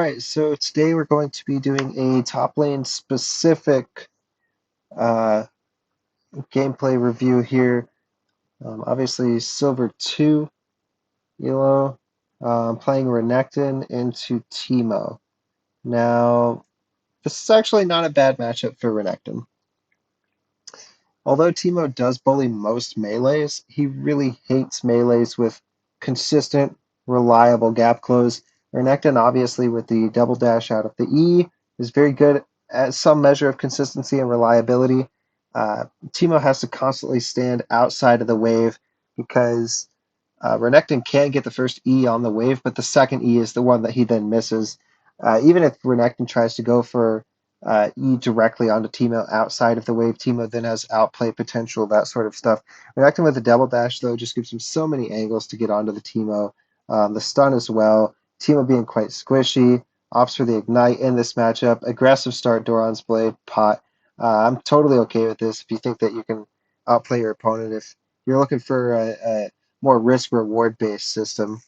Alright, so today we're going to be doing a top lane specific uh, gameplay review here. Obviously, Silver 2, Elo, playing Renekton into Teemo. Now, this is actually not a bad matchup for Renekton. Although Teemo does bully most melees, he really hates melees with consistent, reliable gap close. Renekton, obviously, with the double dash out of the E, is very good at some measure of consistency and reliability. Teemo has to constantly stand outside of the wave because Renekton can get the first E on the wave, but the second E is the one that he then misses. Even if Renekton tries to go for E directly onto Teemo outside of the wave, Teemo then has outplay potential, that sort of stuff. Renekton with the double dash, though, just gives him so many angles to get onto the Teemo. The stun as well. Teemo being quite squishy, opts for the ignite in this matchup. Aggressive start, Doran's Blade, pot. I'm totally okay with this if you think that you can outplay your opponent. If you're looking for a more risk reward based system.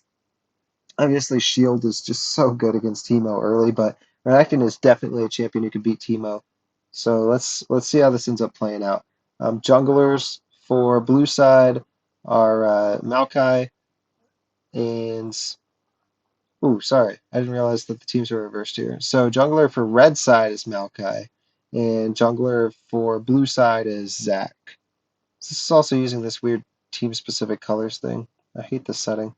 Obviously, Shield is just so good against Teemo early, but Renekton is definitely a champion who can beat Teemo. So let's see how this ends up playing out. Junglers for blue side are Maokai and sorry, I didn't realize that the teams were reversed here. So jungler for red side is Maokai, and jungler for blue side is Zac. This is also using this weird team specific colors thing. I hate this setting.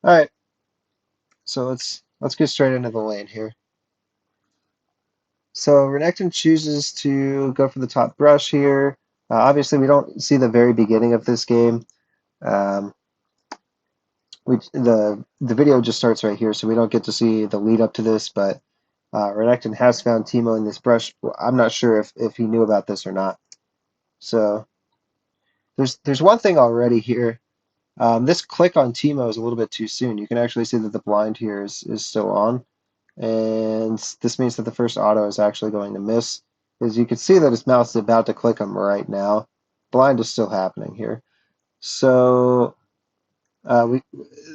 All right, so let's get straight into the lane here. So Renekton chooses to go for the top brush here. Obviously, we don't see the very beginning of this game. Um, the video just starts right here, so we don't get to see the lead up to this. But Renekton has found Teemo in this brush. I'm not sure if he knew about this or not. So there's one thing already here. This click on Teemo is a little bit too soon. You can actually see that the blind here is still on. And this means that the first auto is actually going to miss. As you can see that his mouse is about to click him right now. Blind is still happening here. So the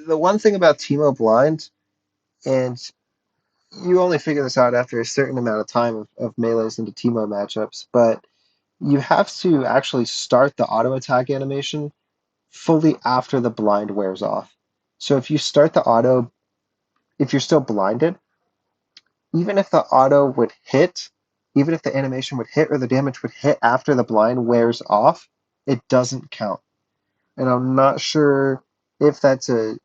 one thing about Teemo blind, and you only figure this out after a certain amount of time of melees into Teemo matchups, but you have to actually start the auto attack animation fully after the blind wears off. So if you start the auto, if you're still blinded, even if the auto would hit, even if the animation would hit or the damage would hit after the blind wears off, it doesn't count. And I'm not sure if that's a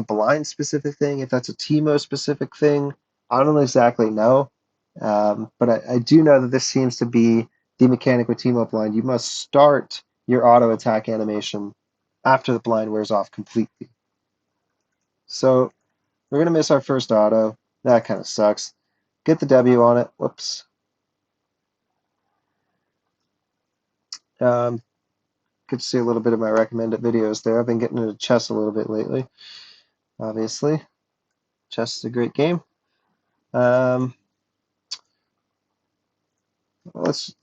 blind specific thing, if that's a Teemo specific thing. I don't exactly know. But I do know that this seems to be the mechanic with Teemo blind. You must start your auto attack animation after the blind wears off completely. So we're gonna miss our first auto. That kind of sucks. Get the W on it. Whoops. Good to see a little bit of my recommended videos there. I've been getting into chess a little bit lately, obviously. Chess is a great game. Let's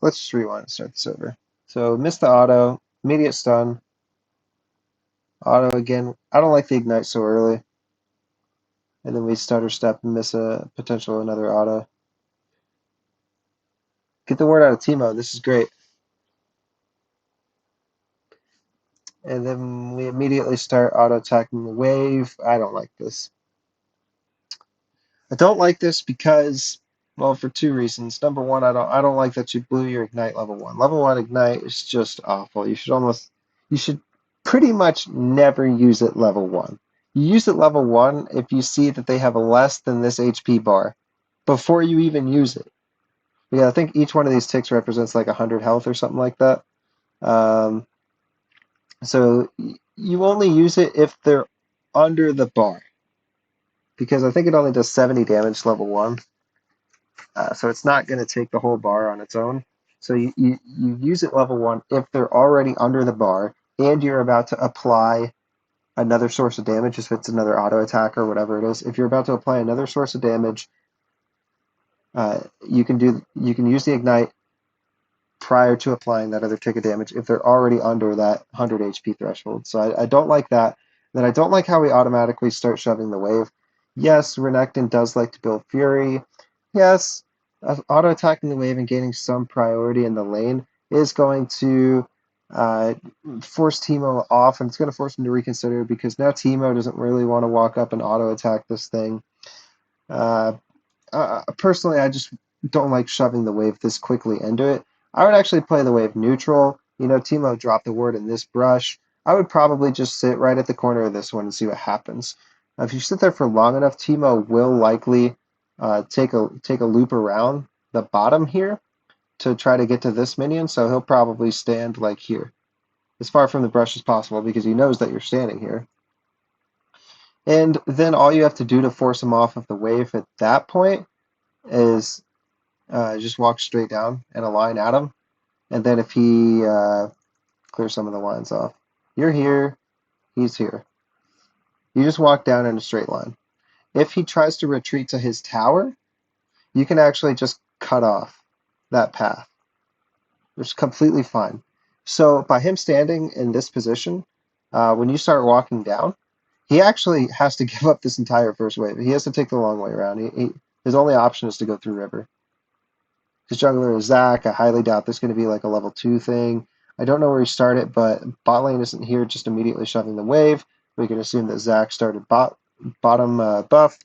just rewind and start this over. So miss the auto, immediate stun, auto again. I don't like the ignite so early. And then we stutter step and miss a potential another auto. Get the word out of Teemo. This is great. And then we immediately start auto attacking the wave. I don't like this. I don't like this because, well, for two reasons. Number one, I don't like that you blew your ignite level one. Level one ignite is just awful. You should pretty much never use it level one. You use it level one if you see that they have a less than this HP bar before you even use it. Yeah, I think each one of these ticks represents like 100 health or something like that. So you only use it if they're under the bar, because I think it only does 70 damage level one. So it's not going to take the whole bar on its own. So you use it level one if they're already under the bar and you're about to apply another source of damage, if it's another auto attack or whatever it is. If you're about to apply another source of damage, you can use the ignite prior to applying that other tick of damage if they're already under that 100 HP threshold. So I don't like that. Then I don't like how we automatically start shoving the wave. Yes, Renekton does like to build Fury. Yes, auto-attacking the wave and gaining some priority in the lane is going to uh, force Teemo off, and it's going to force him to reconsider because now Teemo doesn't really want to walk up and auto-attack this thing. Uh, Personally, I just don't like shoving the wave this quickly into it. I would actually play the wave neutral. You know, Teemo dropped the ward in this brush. I would probably just sit right at the corner of this one and see what happens. If you sit there for long enough, Teemo will likely take a loop around the bottom here to try to get to this minion. So he'll probably stand like here, as far from the brush as possible, because he knows that you're standing here. And then all you have to do to force him off of the wave at that point is just walk straight down and align at him. And then if he clears some of the lines off, you're here, he's here. You just walk down in a straight line. If he tries to retreat to his tower, you can actually just cut off that path. It's completely fine. So by him standing in this position, when you start walking down, he actually has to give up this entire first wave. He has to take the long way around. His only option is to go through river. His jungler is Zac. I highly doubt this is going to be like a level 2 thing. I don't know where he started, but bot lane isn't here just immediately shoving the wave. We can assume that Zac started bottom buff.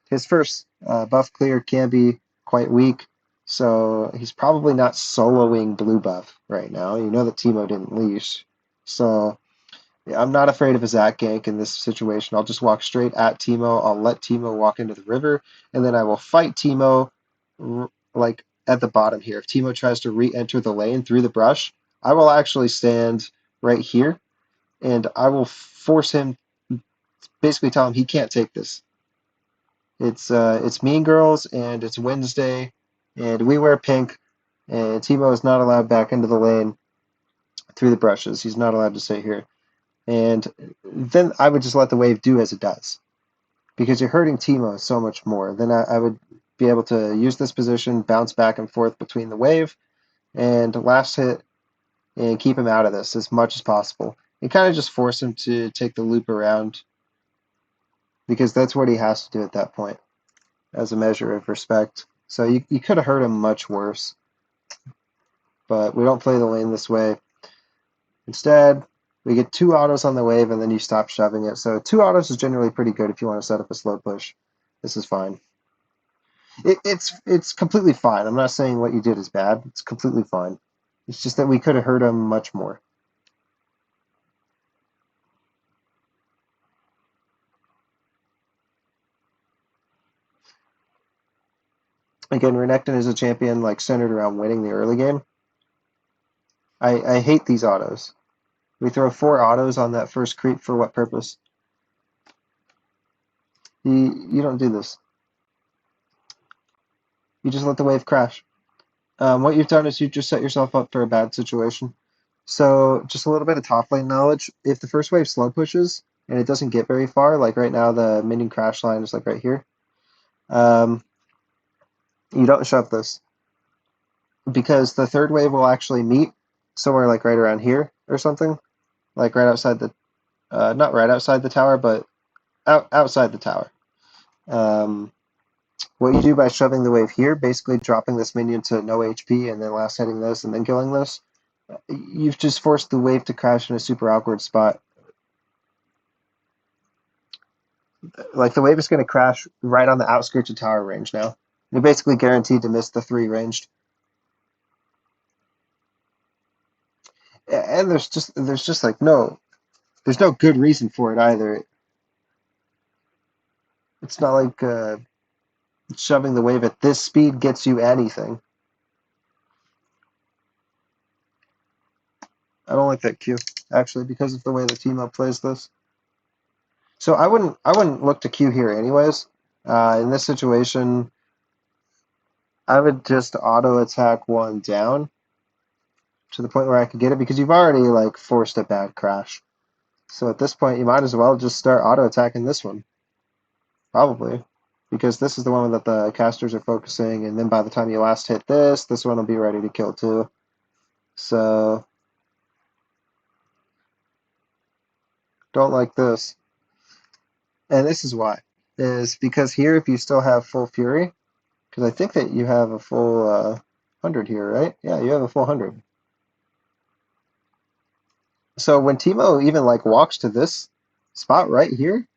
His first buff clear can be quite weak, so he's probably not soloing blue buff right now. You know that Teemo didn't leash. So yeah, I'm not afraid of a Zac gank in this situation. I'll just walk straight at Teemo. I'll let Teemo walk into the river, and then I will fight Teemo like at the bottom here. If Teemo tries to re-enter the lane through the brush, I will actually stand right here, and I will force him, basically tell him he can't take this. It's Mean Girls, and it's Wednesday, and we wear pink, and Teemo is not allowed back into the lane through the brushes. He's not allowed to stay here. And then I would just let the wave do as it does, because you're hurting Teemo so much more. Then I would be able to use this position, bounce back and forth between the wave, and last hit and keep him out of this as much as possible. And kind of just force him to take the loop around, because that's what he has to do at that point as a measure of respect. So you could have hurt him much worse, but we don't play the lane this way. Instead, we get 2 autos on the wave, and then you stop shoving it. So 2 autos is generally pretty good if you want to set up a slow push. This is fine. It's completely fine. I'm not saying what you did is bad. It's completely fine. It's just that we could have hurt him much more. Again, Renekton is a champion like centered around winning the early game. I hate these autos. We throw 4 autos on that first creep for what purpose? You don't do this. You just let the wave crash. What you've done is you just set yourself up for a bad situation. So just a little bit of top lane knowledge. If the first wave slow pushes and it doesn't get very far, like right now the minion crash line is like right here, you don't shove this, because the third wave will actually meet somewhere like right around here or something, like right outside the, not right outside the tower, but outside the tower. What you do by shoving the wave here, basically dropping this minion to no HP and then last hitting this and then killing this, you've just forced the wave to crash in a super awkward spot. Like the wave is going to crash right on the outskirts of tower range now. You're basically guaranteed to miss the 3 ranged. And there's like there's no good reason for it either. It's not like shoving the wave at this speed gets you anything. I don't like that Q, actually, because of the way the team up plays this. So I wouldn't look to Q here anyways. In this situation, I would just auto attack one down to the point where I could get it, because you've already like forced a bad crash. So at this point, you might as well just start auto attacking this one. Probably. Because this is the one that the casters are focusing, and then by the time you last hit this one will be ready to kill too. So don't like this. And this is why. is because here, if you still have full Fury, because I think that you have a full 100 here, right? Yeah, you have a full 100. So when Teemo even like walks to this spot right here,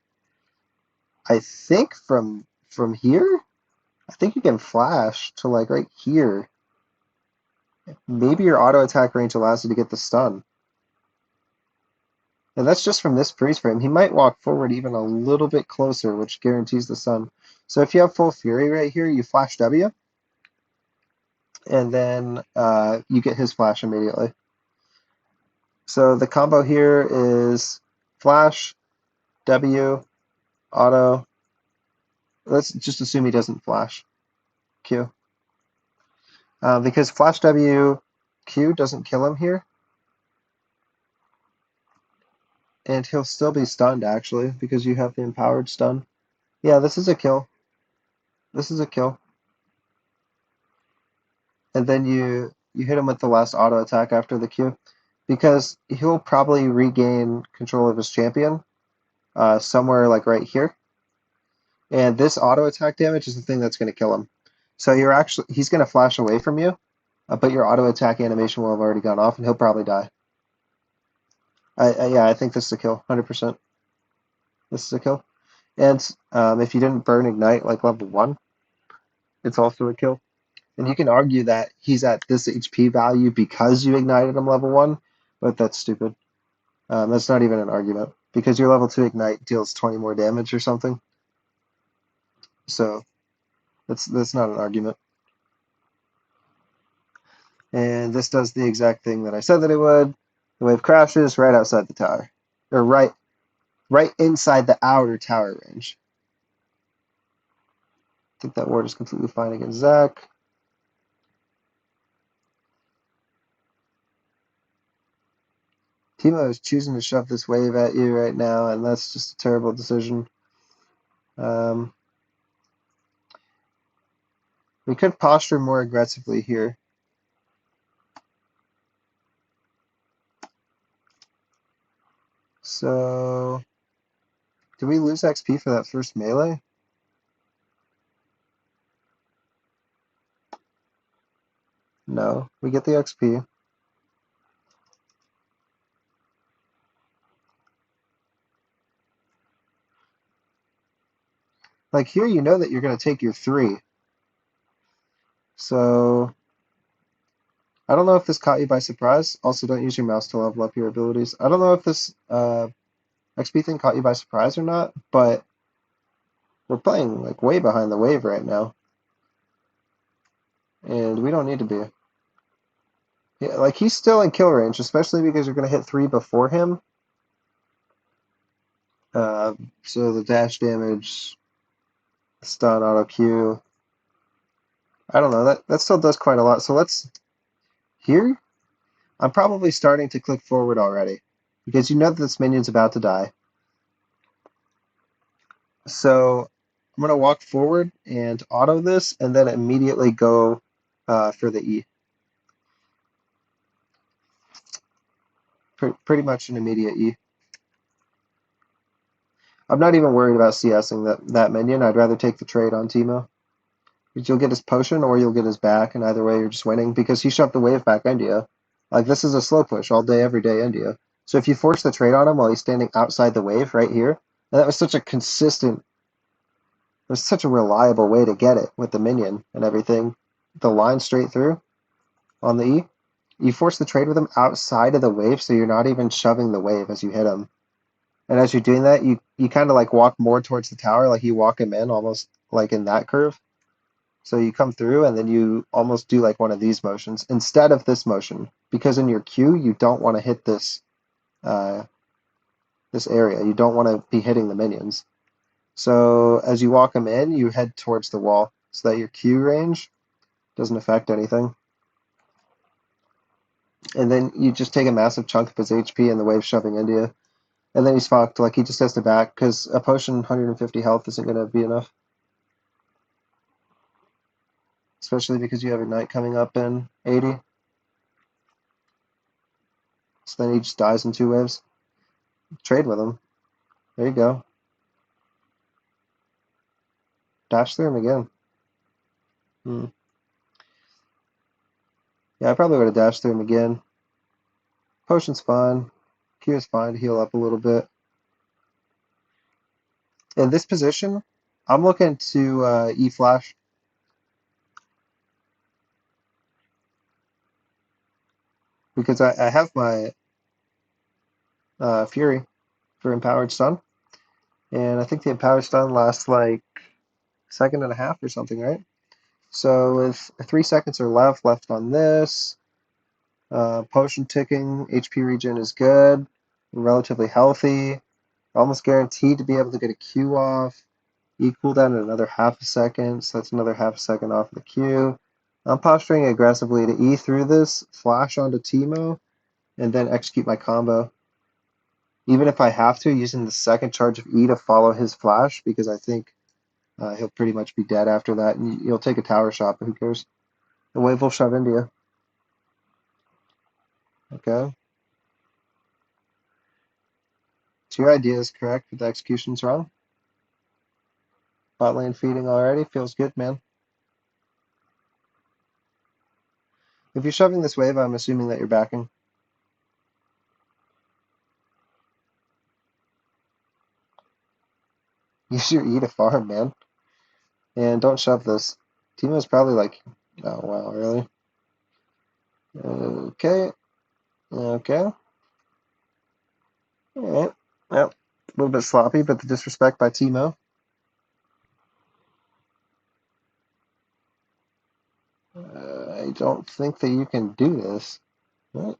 I think from here, I think you can flash to like right here. Maybe your auto attack range allows you to get the stun. And that's just from this freeze frame. He might walk forward even a little bit closer, which guarantees the stun. So if you have full Fury right here, you flash W, and then you get his flash immediately. So the combo here is flash, W, auto. Let's just assume he doesn't flash Q. Because flash W Q doesn't kill him here. And he'll still be stunned, actually, because you have the empowered stun. Yeah, this is a kill. This is a kill. And then you hit him with the last auto attack after the Q. Because he'll probably regain control of his champion somewhere like right here. And this auto attack damage is the thing that's going to kill him. So he's going to flash away from you, but your auto attack animation will have already gone off, and he'll probably die. Yeah, I think this is a kill, 100%. This is a kill. And if you didn't burn Ignite like level 1, it's also a kill. And you can argue that he's at this HP value because you ignited him level 1, but that's stupid. That's not even an argument, because your level 2 Ignite deals 20 more damage or something. So that's not an argument. And this does the exact thing that I said that it would. The wave crashes right outside the tower. Or right inside the outer tower range. I think that ward is completely fine against Zac. Teemo is choosing to shove this wave at you right now, and that's just a terrible decision. We could posture more aggressively here. So, did we lose XP for that first melee? No, we get the XP. Like here, you know that you're going to take your 3. So, I don't know if this caught you by surprise. Also, don't use your mouse to level up your abilities. I don't know if this XP thing caught you by surprise or not, but we're playing like way behind the wave right now. And we don't need to be. Yeah, like he's still in kill range, especially because you're going to hit 3 before him. So the dash damage, stun, auto Q. I don't know, that still does quite a lot. So let's here. I'm probably starting to click forward already because you know that this minion's about to die. So I'm going to walk forward and auto this and then immediately go for the E. Pretty much an immediate E. I'm not even worried about CSing that minion. I'd rather take the trade on Teemo. You'll get his potion or you'll get his back, and either way you're just winning because he shoved the wave back India. Like this is a slow push all day, every day India. So if you force the trade on him while he's standing outside the wave right here, and that was such a consistent, it was such a reliable way to get it with the minion and everything. The line straight through on the E. You force the trade with him outside of the wave, so you're not even shoving the wave as you hit him. And as you're doing that, you kind of like walk more towards the tower, like you walk him in almost like in that curve. So you come through and then you almost do like one of these motions instead of this motion, because in your Q you don't want to hit this this area. You don't want to be hitting the minions. So as you walk them in, you head towards the wall so that your Q range doesn't affect anything. And then you just take a massive chunk of his HP and the wave shoving India. And then he's fucked. Like he just has to back because a potion 150 health isn't going to be enough. Especially because you have Ignite coming up in 80. So then he just dies in 2 waves. Trade with him. There you go. Dash through him again. Hmm. Yeah, I probably would have dashed through him again. Potion's fine. Q is fine to heal up a little bit. In this position, I'm looking to E-Flash because I have my Fury for Empowered Stun, and I think the Empowered Stun lasts like a second and a half or something, right? So with 3 seconds or left on this, potion ticking, HP regen is good, relatively healthy, almost guaranteed to be able to get a Q off. E cooldown in another half a second, so that's another half a second off the Q. I'm posturing aggressively to E through this, flash onto Teemo, and then execute my combo. Even if I have to, using the second charge of E to follow his flash, because I think he'll pretty much be dead after that, and he'll take a tower shot, but who cares? The wave will shove India. Okay. So your idea is correct, but the execution's wrong. Bot lane feeding already. Feels good, man. If you're shoving this wave, I'm assuming that you're backing. Use your E to farm, man. And don't shove this. Teemo's probably like, oh wow, really? Okay. Okay. Alright. Yep. A little bit sloppy, but the disrespect by Teemo. I don't think that you can do this. What?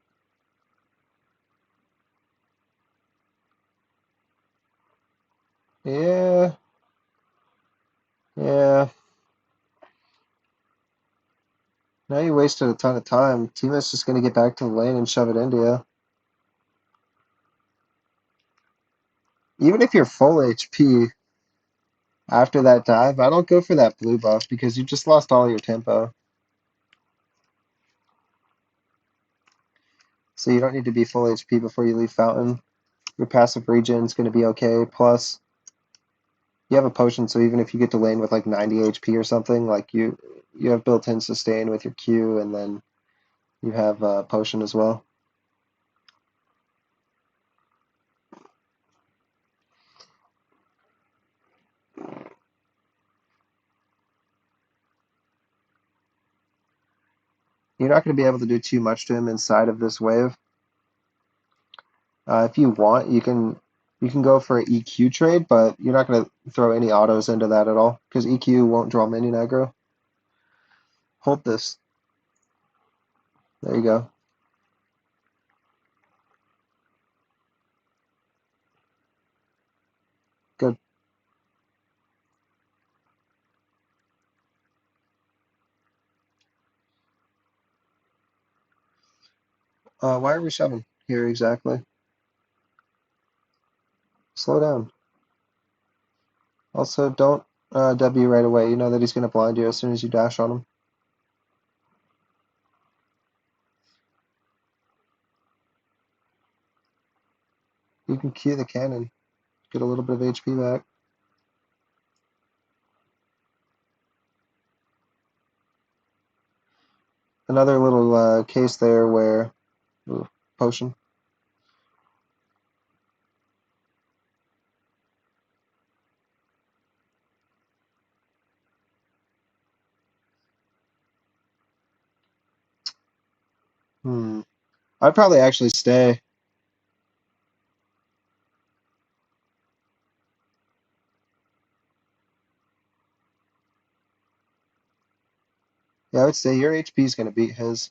Yeah. Yeah. Now you wasted a ton of time. Teemo's just going to get back to the lane and shove it into you. Even if you're full HP after that dive, I don't go for that blue buff because you just lost all your tempo. So you don't need to be full HP before you leave Fountain. Your passive regen is going to be okay. Plus, you have a potion, so even if you get to lane with like 90 HP or something, like you have built-in sustain with your Q, and then you have potion as well. You're not going to be able to do too much to him inside of this wave. If you want, you can go for an EQ trade, but you're not going to throw any autos into that at all because EQ won't draw minion aggro. Hold this. There you go. Good. Why are we shoving here exactly? Slow down. Also, don't W right away. You know that he's going to blind you as soon as you dash on him. You can Q the cannon. Get a little bit of HP back. Another little case there where... Ooh, potion. I'd probably actually stay. Yeah, I would say your HP is going to beat his.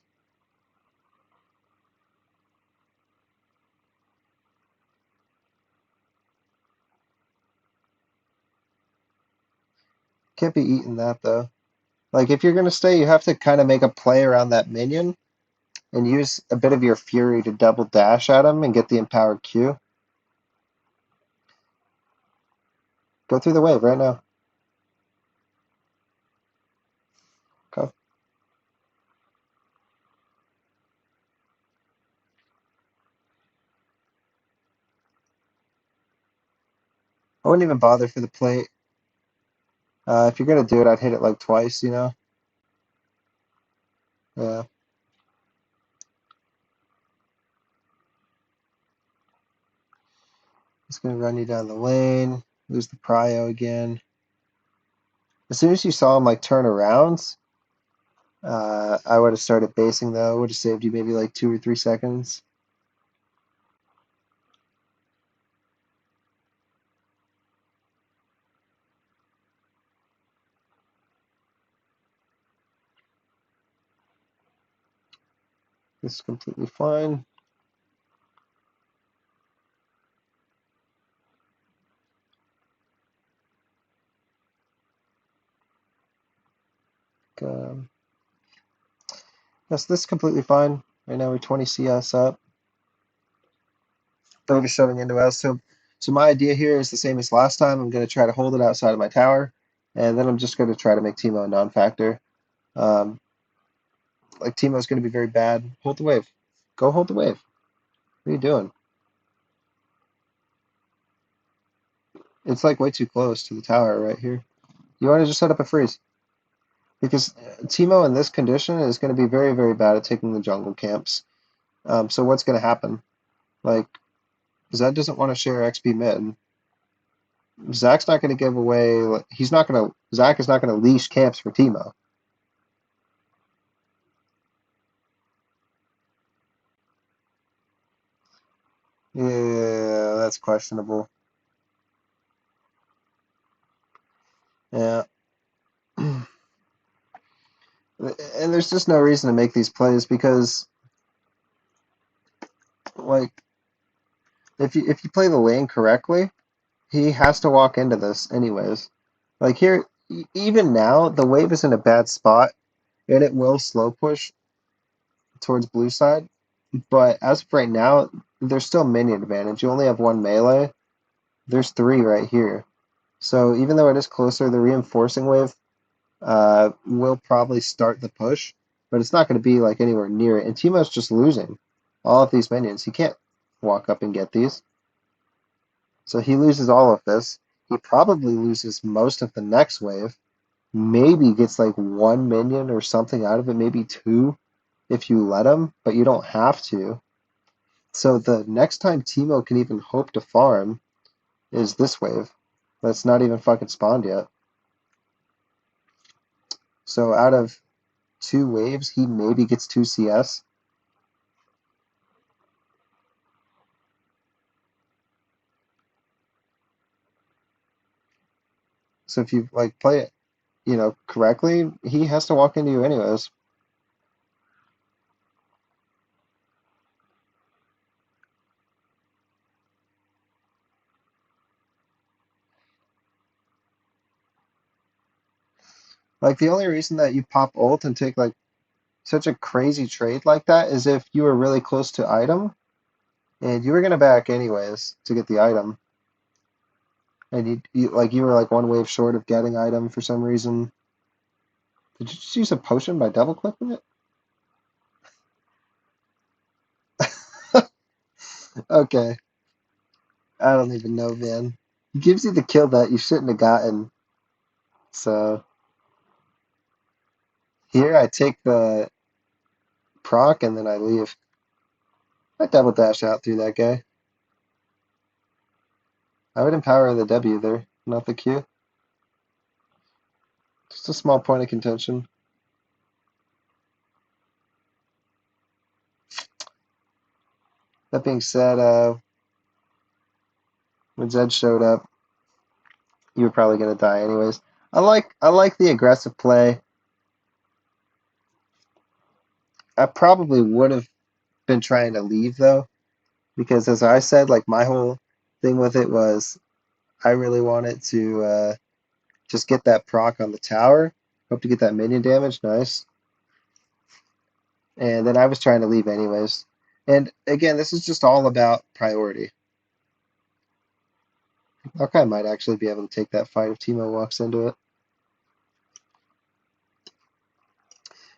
Can't be eating that, though. Like, if you're going to stay, you have to kind of make a play around that minion and use a bit of your fury to double dash at him and get the empowered Q. Go through the wave right now. Okay. I wouldn't even bother for the plate. If you're gonna do it, I'd hit it like twice, you know? Yeah. It's gonna run you down the lane, lose the prio again. As soon as you saw him like turn around, I would have started basing though. Would have saved you maybe like 2 or 3 seconds. This is completely fine. Um, yes, this is completely fine. Right now we're 20 CS up. They're shoving into us. So my idea here is the same as last time. I'm going to try to hold it outside of my tower, and then I'm just going to try to make Teemo a non-factor. Um, like Teemo's going to be very bad. Hold the wave. Go hold the wave. What are you doing? It's like way too close to the tower right here. You want to just set up a freeze. Because Teemo in this condition is going to be very, very bad at taking the jungle camps. So what's going to happen? Like, Zed doesn't want to share XP mid. Zach's not going to give away. He's not going to. Zach is not going to leash camps for Teemo. Yeah, that's questionable. Yeah. And there's just no reason to make these plays because, like, if you play the lane correctly, he has to walk into this anyways. Like here, even now, the wave is in a bad spot, and it will slow push towards blue side. But as of right now, there's still minion advantage. You only have one melee. There's three right here. So even though it is closer, the reinforcing wave will probably start the push, but it's not going to be like anywhere near it. And Teemo's just losing all of these minions. He can't walk up and get these. So he loses all of this. He probably loses most of the next wave. Maybe gets like one minion or something out of it, maybe two if you let him, but you don't have to. So the next time Teemo can even hope to farm is this wave. That's not even fucking spawned yet. So out of two waves, he maybe gets 2 CS. So if you like play it, correctly, he has to walk into you anyways. Like the only reason that you pop ult and take like such a crazy trade like that is if you were really close to item and you were gonna back anyways to get the item. And you were like one wave short of getting item for some reason. Did you just use a potion by double clicking it? Okay. I don't even know, man. He gives you the kill that you shouldn't have gotten. So here I take the proc and then I leave. I double dash out through that guy. I would empower the W there, not the Q. Just a small point of contention. That being said, when Zed showed up, you were probably gonna die anyways. I like the aggressive play. I probably would have been trying to leave though, because as I said, like my whole thing with it was I really wanted to just get that proc on the tower. Hope to get that minion damage, nice. And then I was trying to leave anyways. And again, this is just all about priority. Hawkeye might actually be able to take that fight if Teemo walks into it.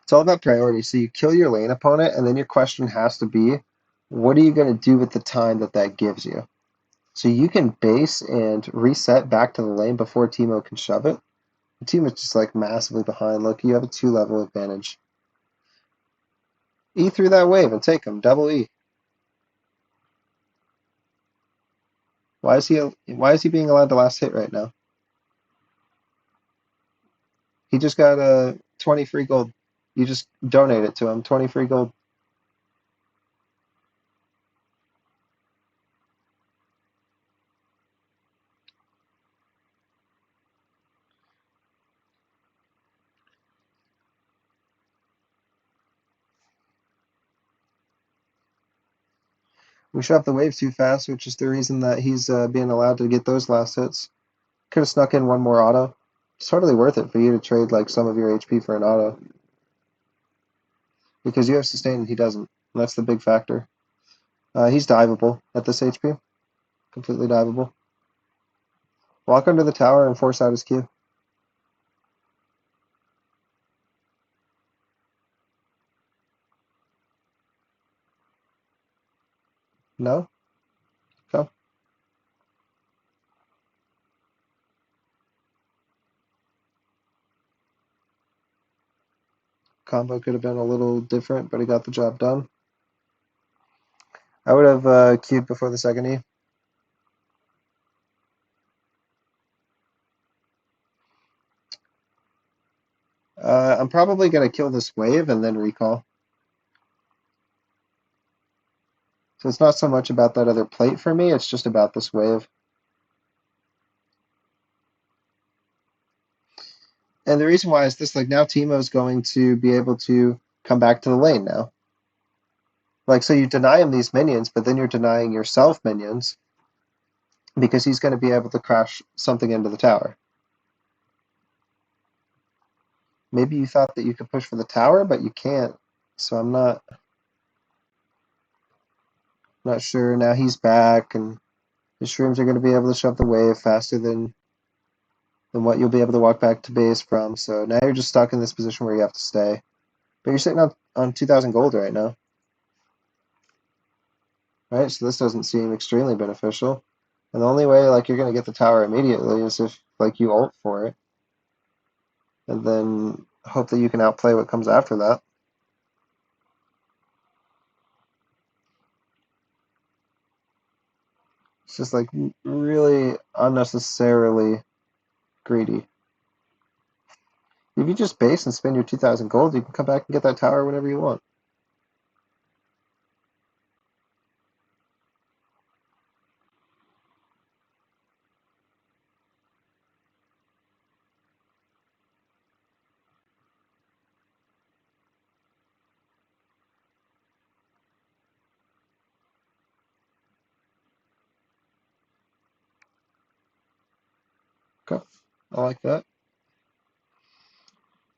It's all about priority. So you kill your lane opponent, and then your question has to be, what are you going to do with the time that that gives you? So you can base and reset back to the lane before Teemo can shove it. The team is just like massively behind. Look, you have a 2-level advantage. E through that wave and take him. Double E. Why is he being allowed to last hit right now? He just got a 20 free gold. You just donate it to him. 20 free gold. We shot the wave too fast, which is the reason that he's being allowed to get those last hits. Could have snuck in one more auto. It's totally worth it for you to trade like some of your HP for an auto. Because you have sustain and he doesn't. And that's the big factor. He's diveable at this HP. Completely diveable. Walk under the tower and force out his Q. No? Go. Combo could have been a little different, but he got the job done. I would have queued before the second E. I'm probably going to kill this wave and then recall. So it's not so much about that other plate for me, it's just about this wave. And the reason why is this, like, now Teemo's going to be able to come back to the lane now. Like, so you deny him these minions, but then you're denying yourself minions because he's going to be able to crash something into the tower. Maybe you thought that you could push for the tower, but you can't. So I'm not sure. Now he's back, and the shrooms are going to be able to shove the wave faster than what you'll be able to walk back to base from. So now you're just stuck in this position where you have to stay. But you're sitting on 2,000 gold right now. Right, so this doesn't seem extremely beneficial. And the only way like you're going to get the tower immediately is if like you ult for it. And then hope that you can outplay what comes after that. It's just like really unnecessarily greedy. If you just base and spend your 2,000 gold, you can come back and get that tower whenever you want. Okay, I like that.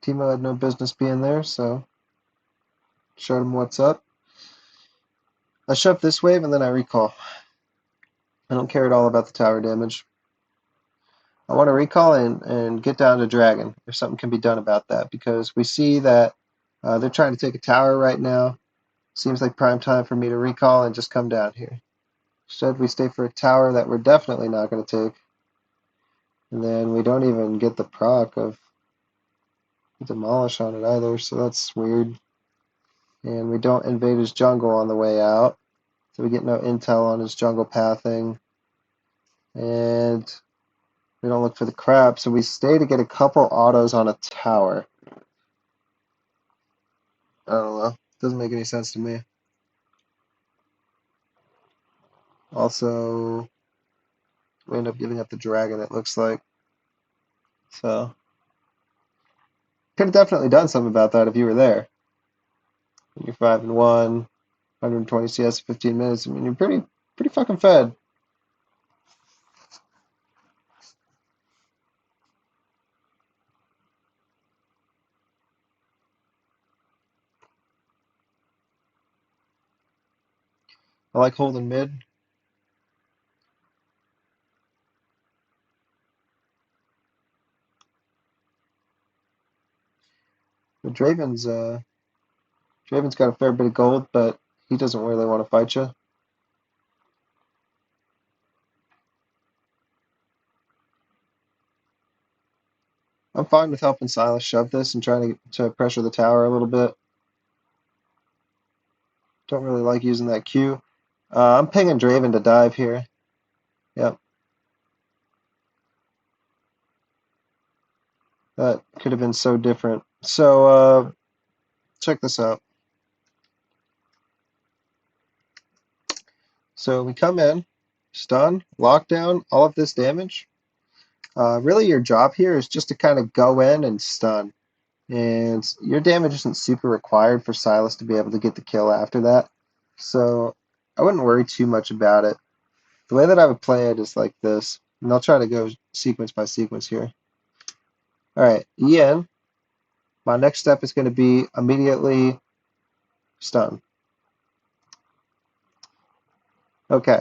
Teemo had no business being there, so showed him what's up. I shove this wave and then I recall. I don't care at all about the tower damage. I want to recall and get down to Dragon if something can be done about that, because we see that they're trying to take a tower right now. Seems like prime time for me to recall and just come down here. Instead, we stay for a tower that we're definitely not going to take. And then we don't even get the proc of demolish on it either, so that's weird. And we don't invade his jungle on the way out, so we get no intel on his jungle pathing. And we don't look for the crab, so we stay to get a couple autos on a tower. I don't know. Doesn't make any sense to me. Also, we end up giving up the dragon, it looks like. So, could have definitely done something about that if you were there. You're 5-1, 120 CS, 15 minutes. I mean, you're pretty fucking fed. I like holding mid. But Draven's got a fair bit of gold, but he doesn't really want to fight you. I'm fine with helping Silas shove this and trying to pressure the tower a little bit. Don't really like using that Q. I'm pinging Draven to dive here. Yep. That could have been so different. So, check this out. So we come in, stun, lockdown, all of this damage. Really, your job here is just to kind of go in and stun. And your damage isn't super required for Silas to be able to get the kill after that. So I wouldn't worry too much about it. The way that I would play it is like this. And I'll try to go sequence by sequence here. All right, Ian, my next step is going to be immediately stun. Okay.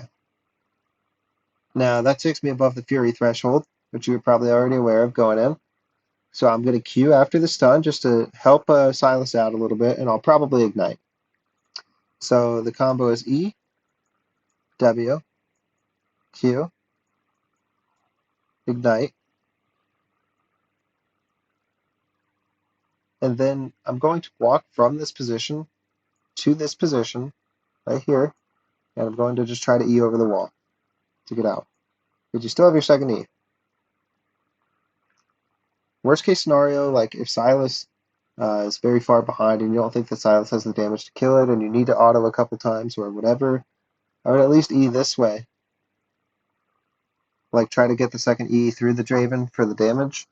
Now that takes me above the Fury threshold, which you're probably already aware of going in. So I'm going to Q after the stun just to help Silas out a little bit, and I'll probably ignite. So the combo is E, W, Q, ignite, and then I'm going to walk from this position to this position right here, and I'm going to just try to E over the wall to get out. But you still have your second E. Worst case scenario, like if Silas is very far behind and you don't think that Silas has the damage to kill it and you need to auto a couple times or whatever, I would at least E this way. Like try to get the second E through the Draven for the damage.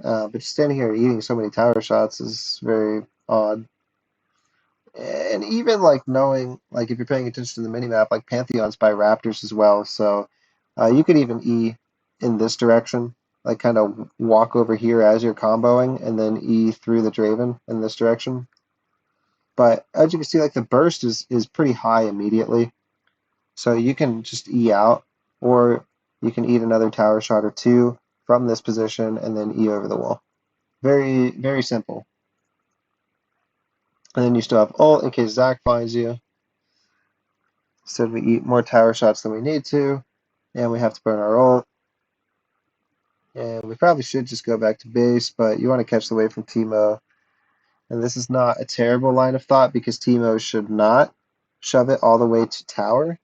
But just standing here eating so many tower shots is very odd. And even like knowing, like if you're paying attention to the minimap, like Pantheon's by Raptors as well. So you could even E in this direction, like kind of walk over here as you're comboing and then E through the Draven in this direction. But as you can see, like the burst is pretty high immediately. So you can just E out, or you can eat another tower shot or two from this position and then E over the wall. Very, very simple. And then you still have ult in case Zac finds you. Instead we eat more tower shots than we need to, and we have to burn our ult. And we probably should just go back to base, but you want to catch the wave from Teemo. And this is not a terrible line of thought because Teemo should not shove it all the way to tower.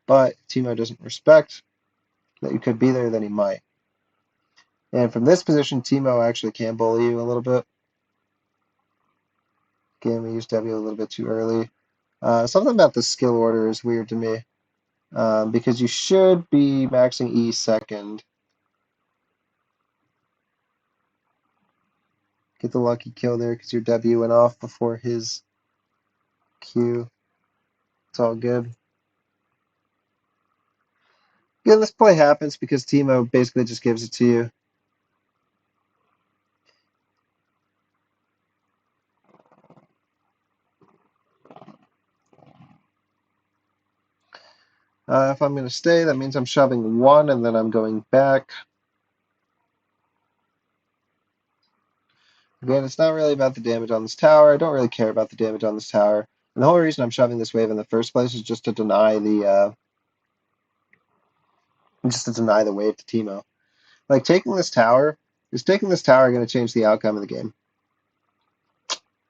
But Teemo doesn't respect that you could be there, then he might. And from this position, Teemo actually can bully you a little bit. Again, we used W a little bit too early. Something about the skill order is weird to me. Because you should be maxing E second. Get the lucky kill there because your W went off before his Q. It's all good. Yeah, this play happens because Teemo basically just gives it to you. If I'm going to stay, that means I'm shoving one and then I'm going back. Again, it's not really about the damage on this tower. I don't really care about the damage on this tower. And the whole reason I'm shoving this wave in the first place is just to deny the wave to Teemo. Like taking this tower, is taking this tower going to change the outcome of the game?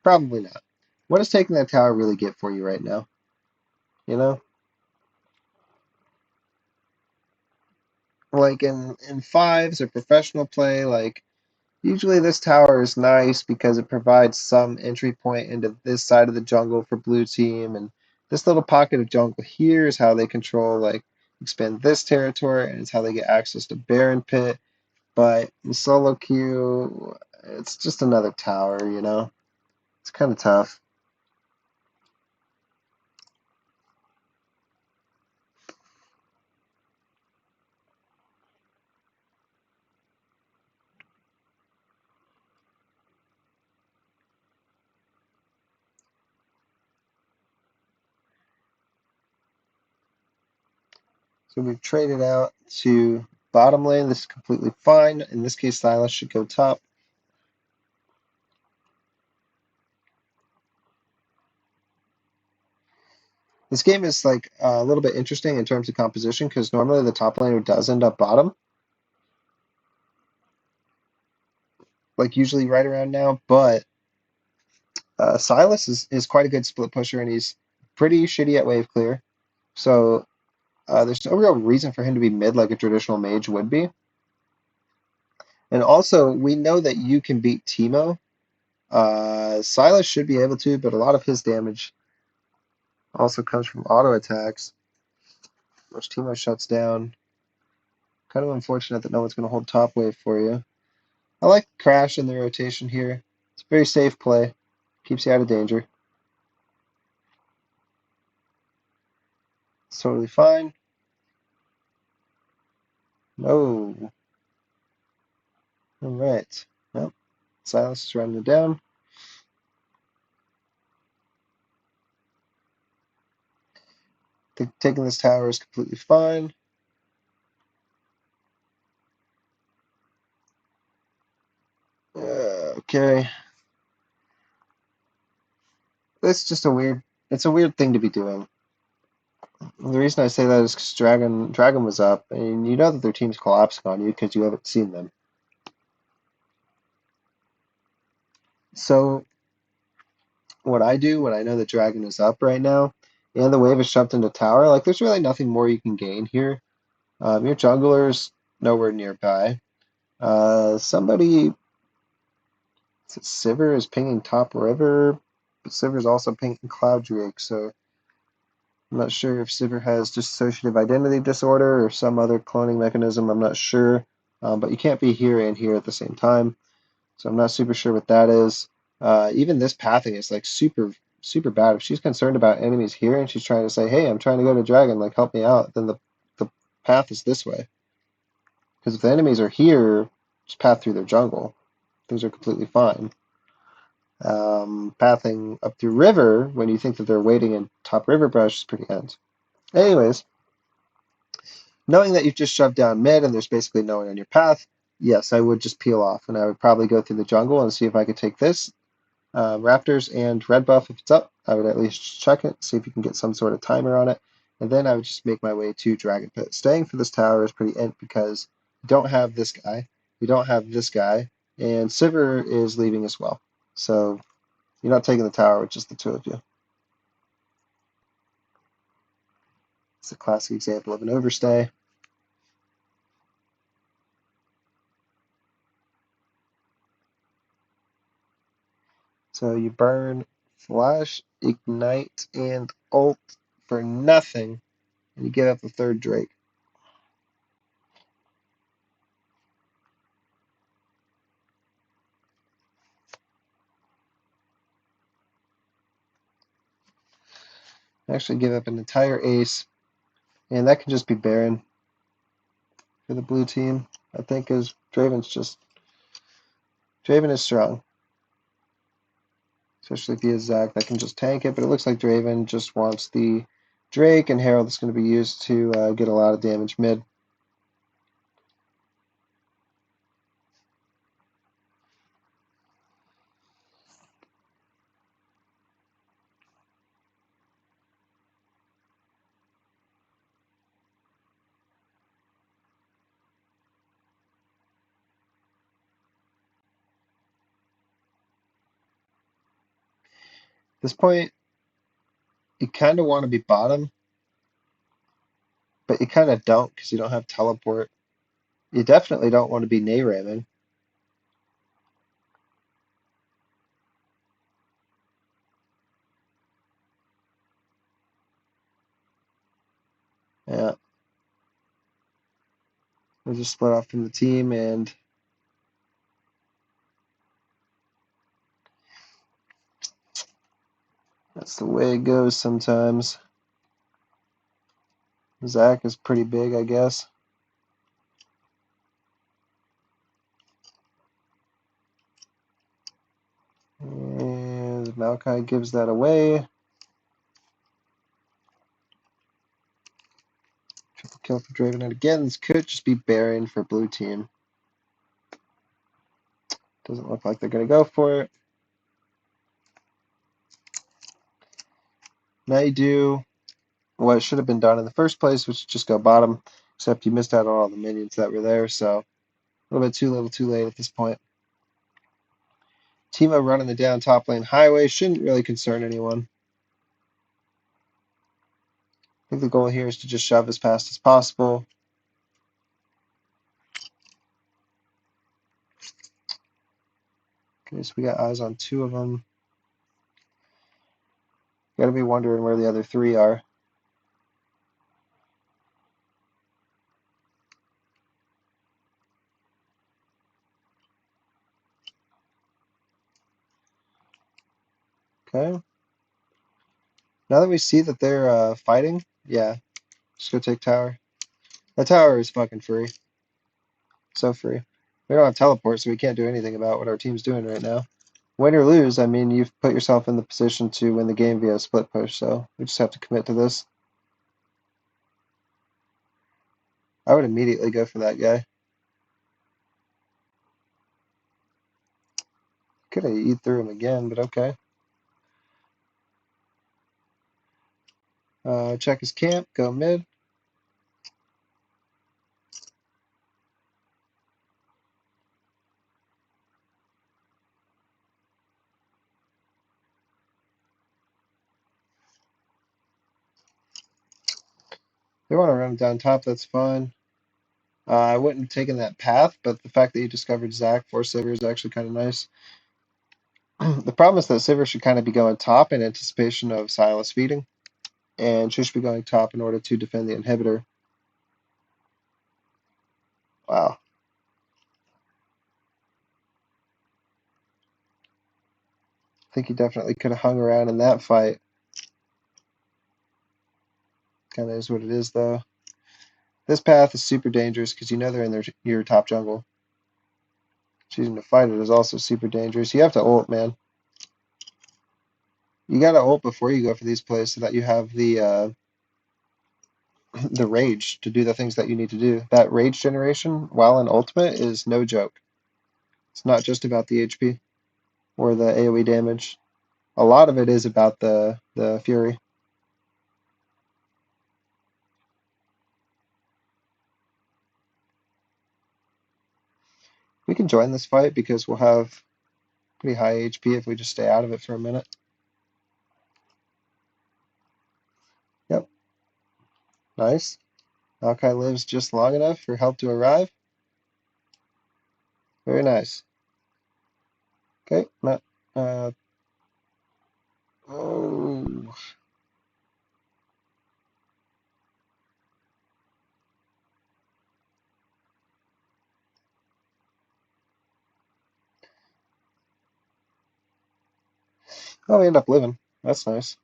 Probably not. What does taking that tower really get for you right now? You know? Like in fives or professional play, like usually this tower is nice because it provides some entry point into this side of the jungle for blue team, and this little pocket of jungle here is how they control, like, expand this territory, and it's how they get access to Baron Pit. But in solo queue, it's just another tower, you know? It's kind of tough. So we've traded out to bottom lane. This is completely fine. In this case, Silas should go top. This game is like a little bit interesting in terms of composition because normally the top laner does end up bottom. like usually right around now, but Silas is quite a good split pusher, and he's pretty shitty at wave clear. So there's no real reason for him to be mid like a traditional mage would be. And also, we know that you can beat Teemo. Silas should be able to, but a lot of his damage also comes from auto attacks, which Teemo shuts down. Kind of unfortunate that no one's going to hold top wave for you. I like Crash in the rotation here. It's a very safe play. Keeps you out of danger. It's totally fine. No. All right. Well, Silas is running it down. Taking this tower is completely fine. Okay. It's just a weird. It's a weird thing to be doing. The reason I say that is because Dragon was up, and you know that their team's collapsing on you because you haven't seen them. So what I do when I know the Dragon is up right now, and the wave is shoved into tower, like there's really nothing more you can gain here. Your jungler's nowhere nearby. Somebody, Sivir is pinging top river, but Sivir's also pinging Cloud Drake, so I'm not sure if Sivir has dissociative identity disorder or some other cloning mechanism. I'm not sure, but you can't be here and here at the same time, so I'm not super sure what that is. Even this pathing is like super bad. If she's concerned about enemies here and she's trying to say, "Hey, I'm trying to go to Dragon, like help me out," then the path is this way. Because if the enemies are here, just path through their jungle. Things are completely fine. Pathing up through river when you think that they're waiting in top river brush is pretty ends. Anyways, knowing that you've just shoved down mid and there's basically no one on your path, yes, I would just peel off and I would probably go through the jungle and see if I could take this. Raptors and red buff, if it's up, I would at least check it, see if you can get some sort of timer on it, and then I would just make my way to Dragon Pit. Staying for this tower is pretty int because you don't have this guy, you don't have this guy, and Sivir is leaving as well. So you're not taking the tower with just the two of you. It's a classic example of an overstay. So you burn Flash, Ignite, and Ult for nothing, and you get up the third Drake. Actually give up an entire ace, and that can just be Baron for the blue team, I think, because Draven is strong. Especially if he has Zac that can just tank it, but it looks like Draven just wants the Drake, and Herald is going to be used to get a lot of damage mid. At this point, you kind of want to be bottom, but you kind of don't because you don't have teleport. You definitely don't want to be Nayramming. Yeah. We'll just split off from the team, and that's the way it goes sometimes. Zac is pretty big, I guess. And Maokai gives that away. Triple kill for Draven. And again, this could just be Baron for blue team. Doesn't look like they're going to go for it. Now you do what should have been done in the first place, which is just go bottom, except you missed out on all the minions that were there, so a little bit too little too late at this point. Teemo running the down top lane highway shouldn't really concern anyone. I think the goal here is to just shove as fast as possible. Okay, so we got eyes on 2 of them. Gotta be wondering where the other 3 are. Okay. Now that we see that they're fighting, yeah, just go take tower. That tower is fucking free. So free. We don't have teleport, so we can't do anything about what our team's doing right now. Win or lose, I mean, you've put yourself in the position to win the game via split push, so we just have to commit to this. I would immediately go for that guy. Could have eat through him again, but okay. Check his camp, go mid. They want to run him down top, that's fine. I wouldn't have taken that path, but the fact that you discovered Zac for Sivir is actually kind of nice. The problem is that Sivir should kind of be going top in anticipation of Silas feeding, and she should be going top in order to defend the inhibitor. Wow. I think he definitely could have hung around in that fight. Kind of is what it is, though. This path is super dangerous because you know they're in your top jungle. Choosing to fight it is also super dangerous. You have to ult, man. You gotta ult before you go for these plays so that you have the the rage to do the things that you need to do. That rage generation while in ultimate is no joke. It's not just about the HP or the AoE damage. A lot of it is about the fury. We can join this fight because we'll have pretty high HP if we just stay out of it for a minute. Yep. Nice. Maokai lives just long enough for help to arrive. Very nice. Okay. Uh, oh. Oh, we end up living. That's nice.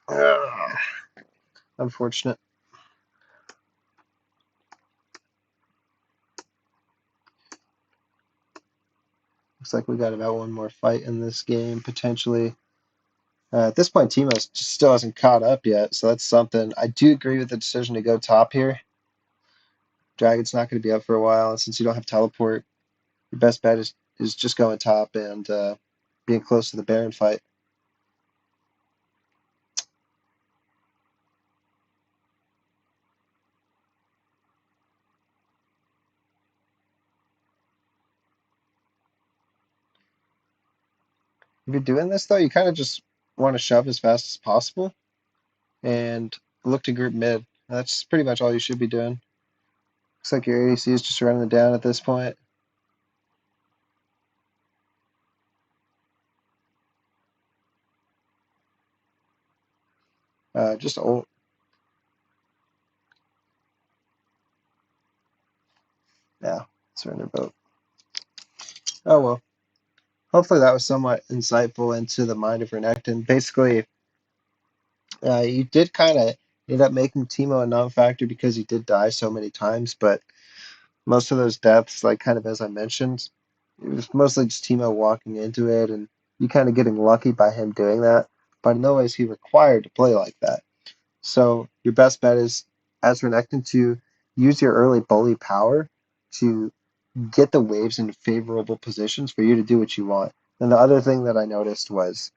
Ugh. Unfortunate. Looks like we got about one more fight in this game, potentially. At this point, Teemo just still hasn't caught up yet, so that's something. I do agree with the decision to go top here. Dragon's not going to be up for a while, and since you don't have teleport, your best bet is just going top and being close to the Baron fight. If you're doing this, though, you kind of just want to shove as fast as possible and look to group mid. That's pretty much all you should be doing. Looks like your ADC is just running it down at this point. Just ult. Yeah, surrender boat. Oh well. Hopefully that was somewhat insightful into the mind of Renekton. Basically, you did kind of end up making Teemo a non-factor because he did die so many times, but most of those deaths, like kind of as I mentioned, it was mostly just Teemo walking into it and you kind of getting lucky by him doing that. But in no way is he required to play like that. So your best bet is, as Renekton, to use your early bully power to get the waves into favorable positions for you to do what you want. And the other thing that I noticed was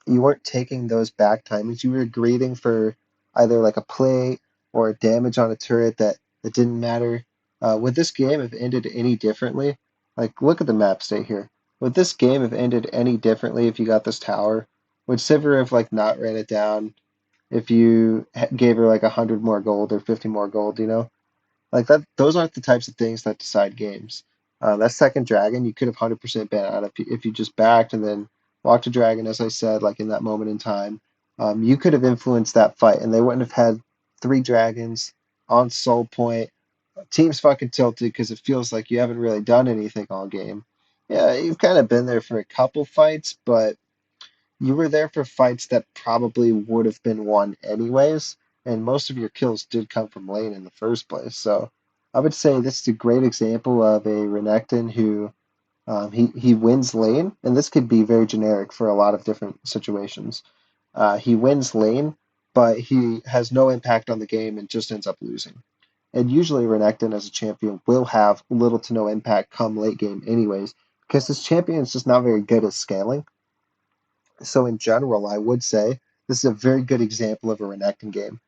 You weren't taking those back timings. You were greeting for either like a play or a damage on a turret that didn't matter. Would this game have ended any differently? Like, look at the map state here. Would this game have ended any differently if you got this tower? Would Sivir have like not ran it down if you gave her like 100 more gold or 50 more gold? Like that, those aren't the types of things that decide games. That second dragon, you could have 100% been out if you just backed and then walked a dragon, as I said, like in that moment in time. You could have influenced that fight, and they wouldn't have had three dragons on soul point. Team's fucking tilted because it feels like you haven't really done anything all game. Yeah, you've kind of been there for a couple fights, but you were there for fights that probably would have been won anyways, and most of your kills did come from lane in the first place. So I would say this is a great example of a Renekton who he wins lane, and this could be very generic for a lot of different situations. He wins lane, but he has no impact on the game and just ends up losing. And usually Renekton as a champion will have little to no impact come late game anyways, because this champion is just not very good at scaling. So in general, I would say this is a very good example of a Renekton game.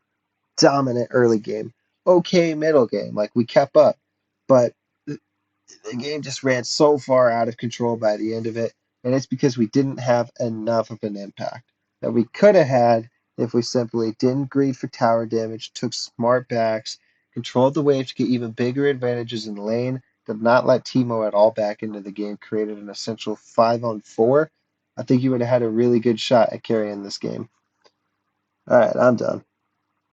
Dominant early game, okay middle game, like we kept up, but the game just ran so far out of control by the end of it, and it's because we didn't have enough of an impact that we could have had if we simply didn't greed for tower damage, took smart backs, controlled the wave to get even bigger advantages in lane, did not let Teemo at all back into the game, created an essential 5-on-4. I think you would have had a really good shot at carrying this game. All right, I'm done.